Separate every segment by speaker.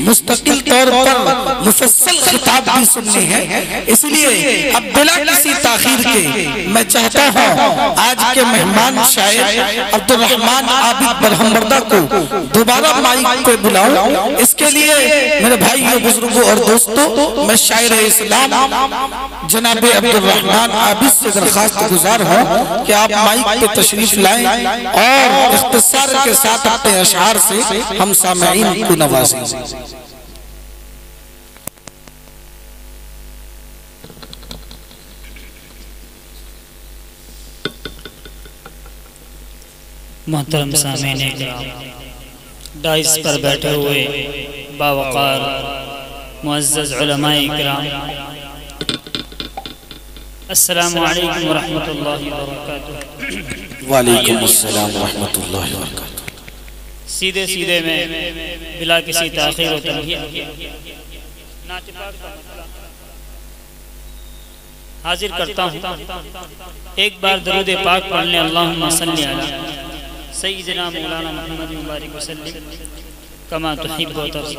Speaker 1: مستقل طور پر مفصل خطاب بھی سننے ہیں، اس لیے اب بلا کسی تاخیر کے میں چاہتا ہوں آج کے مہمان شاعر عبدالرحمن عابد برہمبردہ کو دوبارہ مائک پہ بلاؤں۔ اس کے لیے میرے بھائیوں، بزرگوں اور دوستوں، میں شاعر اسلام جناب عبدالرحمن عابد سے درخواست گزار ہوں کہ آپ مائک پہ تشریف لائیں اور اختصار کے ساتھ اپنے اشعار سے ہم سامعین کو نوازیں۔
Speaker 2: محترم سامعین اکرام، ڈائس پر بیٹھے ہوئے باوقار معزز علماء اکرام، السلام علیکم ورحمت اللہ وبرکاتہ۔
Speaker 1: وعلیکم السلام ورحمت اللہ وبرکاتہ۔
Speaker 2: سیدھے سیدھے میں بلا کسی تاخیر و تمہید حاضر کرتا ہوں۔ ایک بار درود پاک پڑھ لیں، اللہم صلی علی سیدنا مولانا محمد مبارک وسلم کما تحب و ترضى۔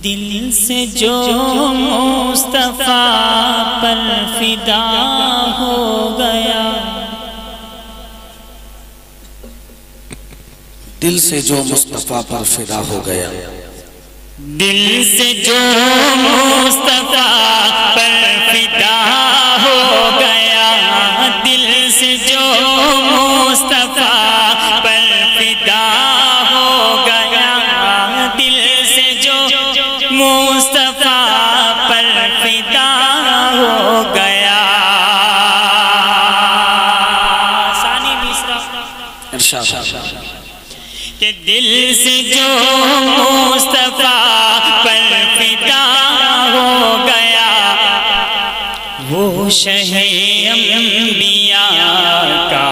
Speaker 2: دل سے جو مصطفیٰ پر فدا ہو گیا،
Speaker 1: دل سے جو مصطفیٰ پر فدا ہو گیا،
Speaker 2: دل سے جو مصطفیٰ پر فدا ہو گیا، دل سے جو مصطفیٰ پر فدا ہو گیا، دل سے جو مصطفیٰ پر فدا ہو گیا۔ ثانی مصرع
Speaker 1: ارشاد
Speaker 2: کہ دل سے جو مصطفیٰ پر فدا ہو گیا، وہ شہ انبیاء کا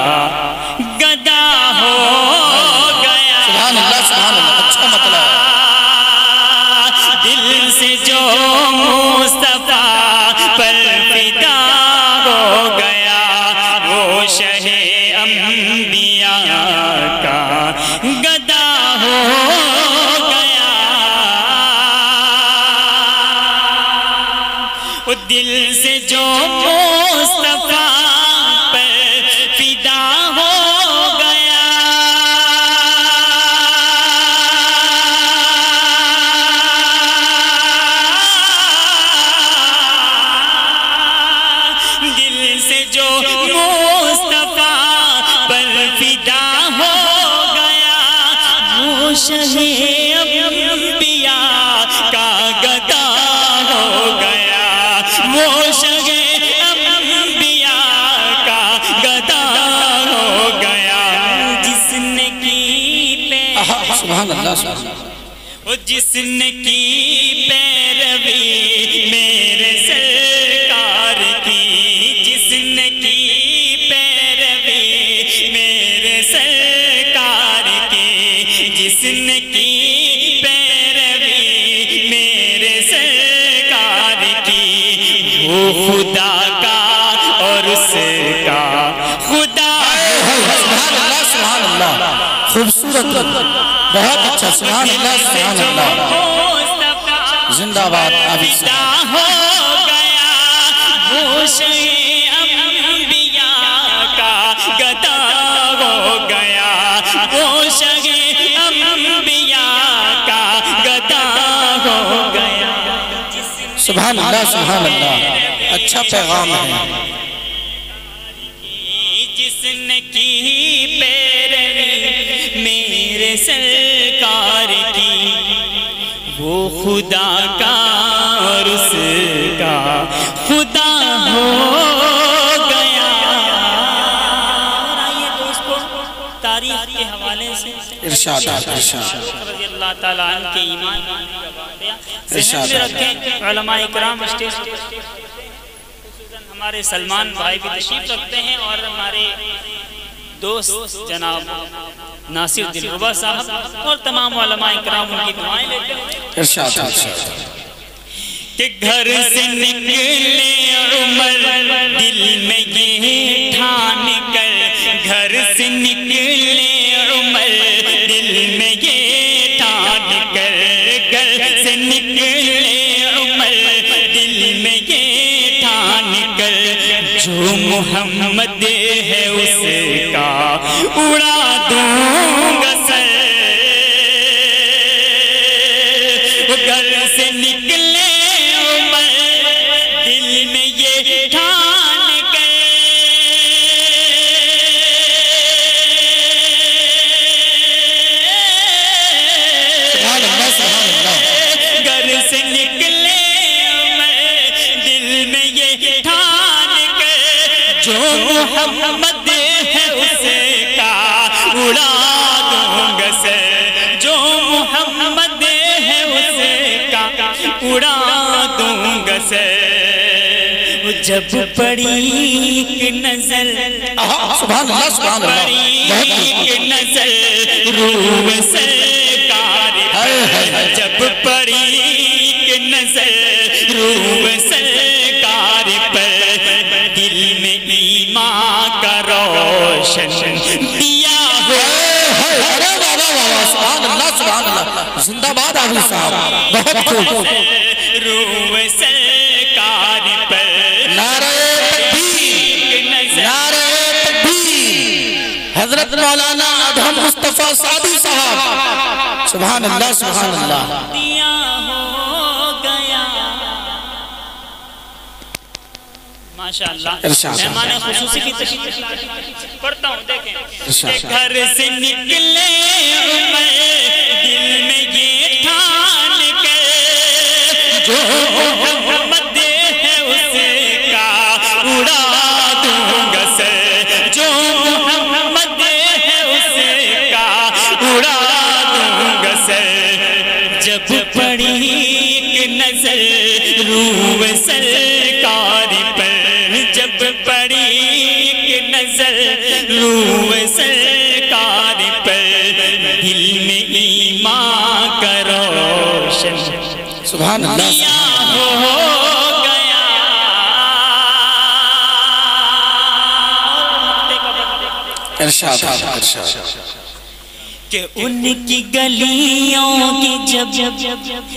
Speaker 2: گدا ہو گیا۔
Speaker 1: سبحان اللہ، سبحان اللہ، اچھا مطلب ہے۔
Speaker 2: دل سے جو مصطفیٰ پر فدا ہو گیا، وہ شہ انبیاء کا گدا ہو گیا۔ وہ دل سے جو مصطفیٰ پر فدا ہو گیا، دل سے جو مصطفیٰ پر فدا ہو گیا، وہ شہ انبیاء کا گدا ہو گیا، وہ شہ انبیاء کا گدا ہو گیا۔ جس نے کی
Speaker 1: سبحان اللہ، سبحان اللہ،
Speaker 2: وہ جس نے کی پیروی میرے سرکار کی، جس نے کی پیروی میرے سرکار کی، جس نے کی پیروی میرے سرکار کی، وہ خدا کا اور اس کا خدا
Speaker 1: سبحان اللہ، سبحان اللہ، خوبصورت، بہت اچھا، سبحان اللہ، سبحان اللہ، زندہ باد عابد
Speaker 2: فدا ہو گیا، وہ شہ انبیاء کا گدا ہو گیا، وہ شہ انبیاء کا گدا ہو گیا۔
Speaker 1: سبحان اللہ، سبحان اللہ، اچھا پیغام ہے۔
Speaker 2: جس نے کی پیروی میرے سرکار کی، وہ خدا کا اور اس کا خدا ہو گیا۔ آئیے دوستو، تاریخ کے حوالے سے
Speaker 1: ارشاد ارشاد
Speaker 2: رضی اللہ تعالیٰ عنہ کے ایمان ذہن میں رکھیں۔ علماء اکرام اسٹیج ہمارے سلمان بھائی بھی تشریف رکھتے ہیں، اور ہمارے دوست جناب ناصر دلربا صاحب اور تمام علماء اکرام ان کی دعائیں لیتے ہیں۔
Speaker 1: ارشاد ارشاد
Speaker 2: کہ گھر سے نکلے عمر دل میں یہ ٹھان کر گھر سے نکلے عمر دل میں یہ ٹھان کر، گھر سے نکلے عمر دل میں یہ ٹھان کر، جو محمد ہے اس کا اڑا دوں گا سر۔ گھر سے نکلے عمر دل میں یہ ٹھان کر، گھر سے نکلے عمر دل میں یہ ٹھان کر، جو محمد ہے اس کا اڑا دوں گا سر، جو محمد ہے اس کا اڑا دوں گا سر۔ جب پڑی ایک نظر،
Speaker 1: سبحان اللہ سبحان اللہ،
Speaker 2: ایک نظر روح سرکار پر، جب پڑی ایک نظر روح سرکار پر، دل میں ایمان کا روشن دیا ہو۔
Speaker 1: سبحان اللہ سبحان اللہ، زندہ باد حافظ صاحب، بہت خوب۔
Speaker 2: روح سرکار پر
Speaker 1: نعرہ تکبیر، نعرہ تکبیر، حضرت مولانا ادھم مصطفیٰ سعدی صاحب، سبحان اللہ سبحان اللہ۔
Speaker 2: دیا ہو گیا ماشاءاللہ۔ مہمان خصوصی کی تشریف پڑھتا ہوں، دیکھیں کہ گھر سے نکلے عمر دل میں یہ ٹھان کر، جو محمد ہے اس کا اڑا دوں گا سر، جو محمد ہے اس کا اڑا دوں گا سر۔ جب پڑی ایک نظر روح سرکار پر، جب پڑی ایک نظر روح سرکار پر، دل میں ایمان کا روشن
Speaker 1: سبحان اللہ
Speaker 2: ہو گیا۔
Speaker 1: ارشاد ارشاد
Speaker 2: کہ ان کی گلیوں کی جب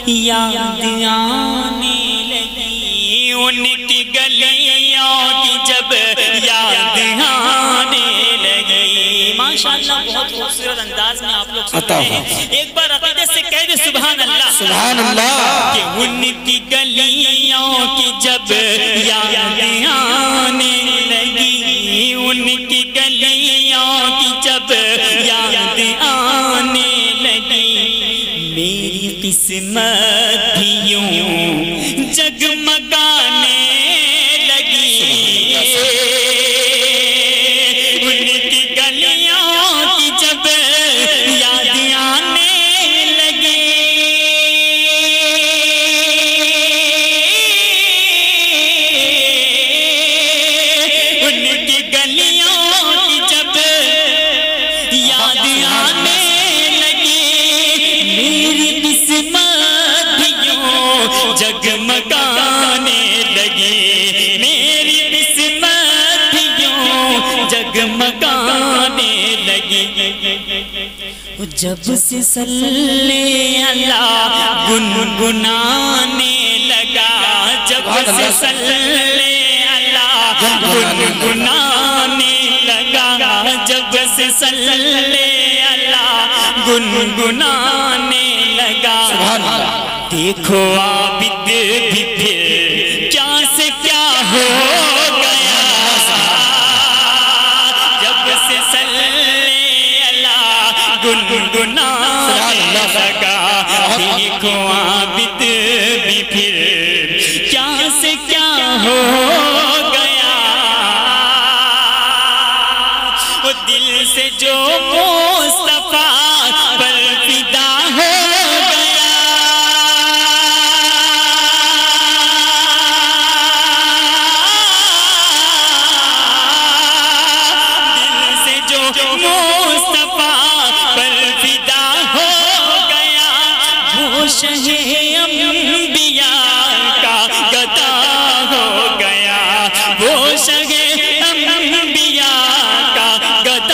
Speaker 2: یاد آنے لگی، ان کی گلیوں کی جب یاد آنے لگی۔ ماشاءاللہ بہت خوبصورت انداز میں آپ لوگ سن رہے ہیں، ایک بار عقیدت سے کہہ دے سبحان اللہ
Speaker 1: سبحان اللہ۔
Speaker 2: کہ ان کی گلیوں کی جب یاد آنے لگی، ان کی گلیوں کی جب یاد آنے لگی، میری قسمت بھی یوں جگمگانے لگی، ان کی گلیوں کی جب یاد آنے لگی، ان کی گلیوں کی جب یاد آنے لگی، میری قسمت بھی یوں جگمگانے لگی، میری قسمت بھی یوں جگمگانے لگی۔ جب سے صلی اللہ گنگنانے لگا، جب سے صلی اللہ گنگنانے لگا، جب سے صلی اللہ گنگنانے لگا، دیکھو عابد بھی پھر کیا سے کیا ہو گیا، جب سے صلی اللہ گنگنانے لگا، دیکھو عابد بھی پھر کیا سے کیا ہو گیا، وہ دل سے جو مصطفیٰ پر فدا ہو گیا، دل سے جو مصطفیٰ پر فدا ہو گیا، وہ شہ انبیاء کا گدا ہو گیا، وہ شہ انبیاء کا گدا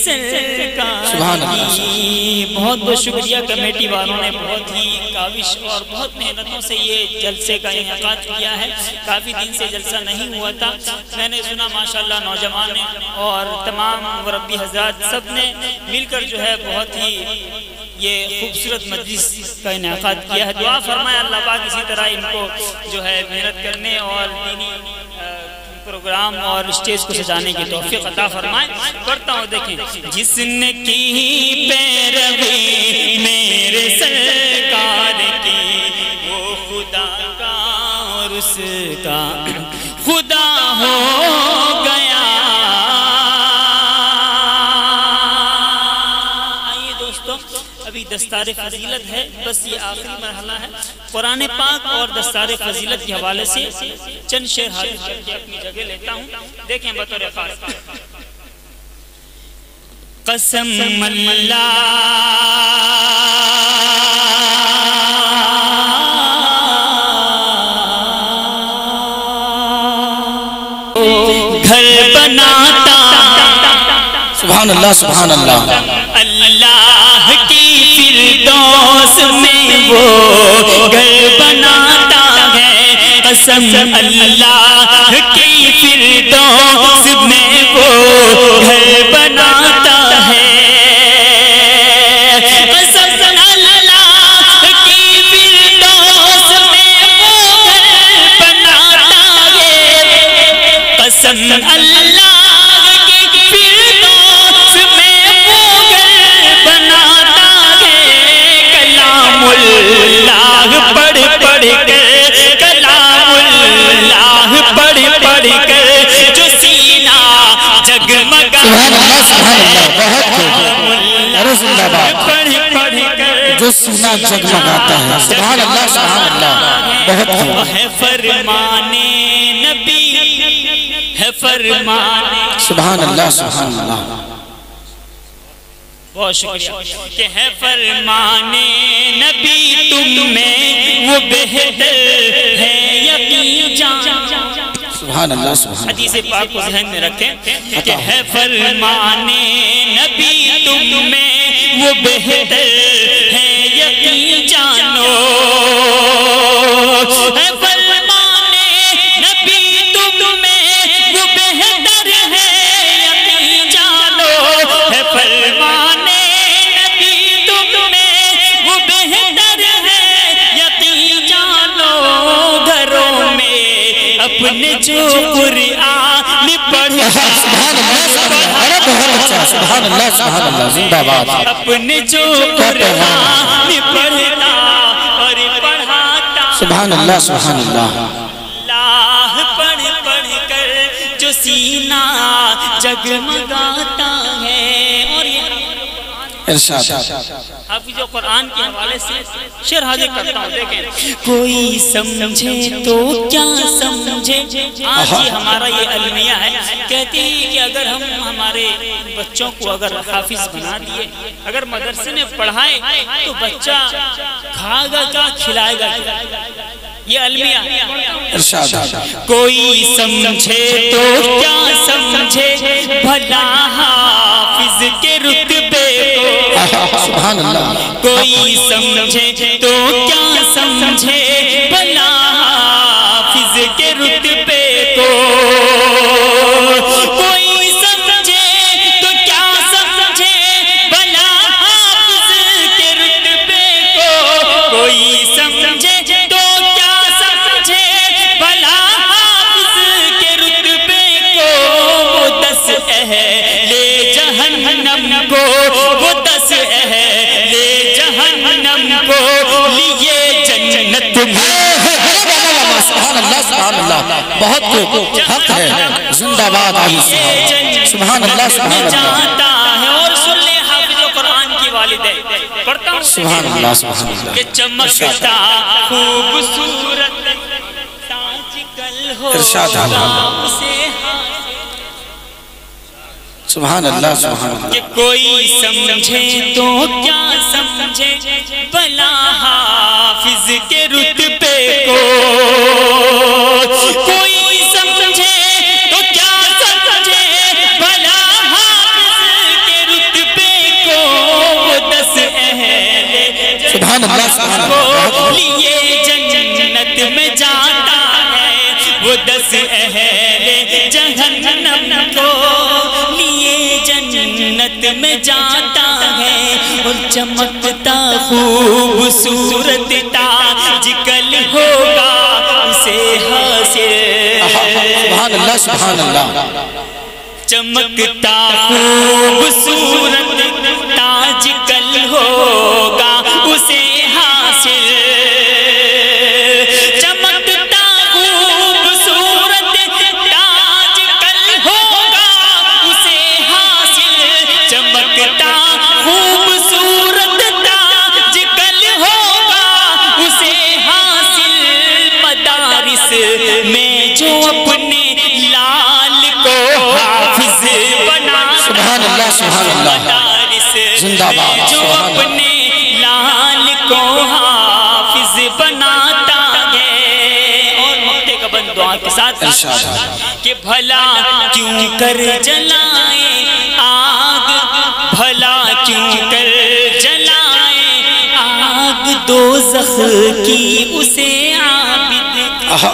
Speaker 2: سرکار کی بہت بہت شکریہ کمیٹی والوں نے بہت ہی کاوش اور بہت محنتوں سے یہ جلسے کا انعقاد کیا ہے کافی دن سے جلسہ نہیں ہوا تھا میں نے سنا ماشاءاللہ نوجوان نے اور تمام مربی حضرات سب نے مل کر جو ہے بہت ہی یہ خوبصورت مجلس کا انعقاد کیا ہے دعا فرمائے اللہ پاک اسی طرح ان کو جو ہے محنت کرنے اور دینی پروگرام اور اسٹیج کو سجانے کی توفیق عطا فرمائے پڑھتا ہوں دیکھیں جس نے کی پیروی میرے سرکار کی وہ خدا کا اور اس کا خدا ہو گیا آئیے دوستو ابھی دستار فضیلت ہے بس یہ آخری مرحلہ ہے قرآن پاک اور دستار فضیلت کے حوالے سے چند شعر حاضر کر کے اپنی جگہ لیتا ہوں دیکھیں بطور خاص قسم اللہ گھر بناتا
Speaker 1: سبحان اللہ سبحان اللہ
Speaker 2: اللہ کی فردوس میں وہ گھر بناتا ہے قسم اللہ کی فردوس میں وہ گھر بناتا ہے قسم اللہ کی فردوس میں وہ گھر بناتا ہے قسم اللہ اللہ پڑھ پڑھ کر کلام اللہ پڑھ پڑھ کر جو سینہ جگمگا پڑھ پڑھ کر
Speaker 1: جو سینہ جگمگاتا ہے سبحان اللہ سبحان اللہ بہت
Speaker 2: ہے فرمان نبی ہے فرمان
Speaker 1: سبحان اللہ سبحان اللہ
Speaker 2: بہت شکریہ کہ ہے فرمان نبی تم میں وہ بہتر ہے یقین جان
Speaker 1: سبحان اللہ سبحان اللہ
Speaker 2: حدیث پاک کو ذہن میں رکھیں کہ ہے فرمان نبی تم میں وہ بہتر ہے یقین جانو ہے فرمان نبی تم میں وہ بہتر ہے یقین جانو ہے فرمان اپنے جو قرآن پڑھا
Speaker 1: سبحان اللہ سبحان اللہ زندہ باد
Speaker 2: اپنے جو قرآن پڑھتا اور پڑھاتا
Speaker 1: سبحان اللہ سبحان اللہ
Speaker 2: اللہ پڑھ پڑھ کر جو سینہ جگمگاتا ہے اور
Speaker 1: ارشاد
Speaker 2: حافظ قرآن کے حوالے سے شعر حاضر کرتا ہوں دیکھیں کوئی سمجھے تو کیا سمجھے آج یہ ہمارا یہ المیہ ہے کہتے ہیں کہ اگر ہم ہمارے بچوں کو اگر حافظ بنا دیے اگر مدرسے میں پڑھائے تو بچہ کھائے گا کیا کھلائے گا یہ المیہ
Speaker 1: ارشاد
Speaker 2: کوئی سمجھے تو کیا سمجھے بھلا حافظ کے رتبے کو
Speaker 1: سبحان اللہ
Speaker 2: کوئی سمجھے تو کیا سمجھے بھلا حافظ کے رتبے کو کوئی سمجھے تو کیا سمجھے بھلا حافظ کے رتبے کو کوئی سمجھے تو کیا سمجھے بھلا حافظ کے رتبے کو وہ 10 اہل جہنم کو وہ 10 اہل جہنم کو لیے جنت میں
Speaker 1: سبحان اللہ سبحان اللہ بہت حق ہے زندہ باد سبحان اللہ سبحان اللہ
Speaker 2: جاتا ہے اور سن لے حافظ قرآن کی والدین پڑھتا ہوں
Speaker 1: سبحان اللہ سبحان اللہ
Speaker 2: کہ چمکتا خوبصورت تاج کل ہوگا اسے
Speaker 1: سبحان اللہ سبحان اللہ
Speaker 2: کہ کوئی سمجھے تو کیا سمجھے بھلا حافظ کے رتبے کو کوئی سمجھے تو کیا سمجھے بھلا حافظ کے اہل جہنم کو لیے جنت میں جاتا ہے، اور چمکتا خوبصورت تاج کل ہوگا اسے حاصل۔
Speaker 1: سبحان اللہ سبحان اللہ۔
Speaker 2: چمکتا خوبصورت تاج کل ہوگا اسے حاصل، چمکتا خوبصورت تاج کل ہوگا اسے حاصل، چمکتا خوبصورت تاج کل ہوگا اسے حاصل۔ مدارس میں جو اپنے لال کو حافظ بناتا،
Speaker 1: سبحان اللہ سبحان اللہ،
Speaker 2: مدارس
Speaker 1: زندہ باد،
Speaker 2: میں جو
Speaker 1: سبحان اللہ۔
Speaker 2: اپنے لال کو حافظ بناتا ہے۔ اور مقطع کا بند دعا کے ساتھ کہ بھلا کیوں کر جلائے آگ، بھلا کیوں کر جلائے آگ دوزخ کی اسے عابد،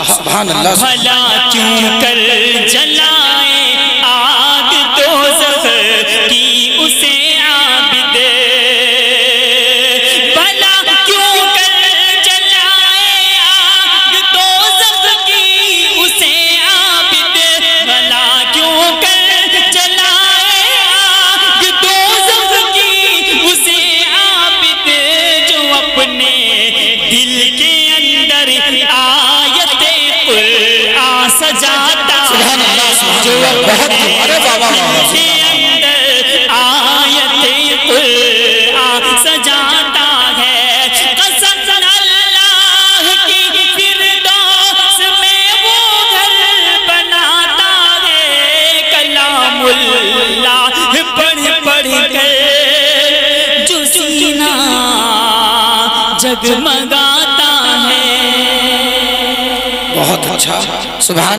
Speaker 1: سبحان اللہ۔
Speaker 2: بھلا کیوں کر جلائے آگ دوزخ کی اسے عابد، بھلا کیوں کر جلائے آگ دوزخ کی اسے عابد، بھلا کیوں کر جلائے آگ دوزخ کی اسے عابد، جو اپنے دل کے اندر آیت قرآن سجاتا ہے، جو اپنے دل کے اندر آیت قرآن سجاتا ہے، قسم اللہ کی فردوس میں وہ گھر بناتا ہے، کلام اللہ پڑھ پڑھ کر جو سینہ جگمگاتا ہے۔
Speaker 1: بہت اچھا، سبحان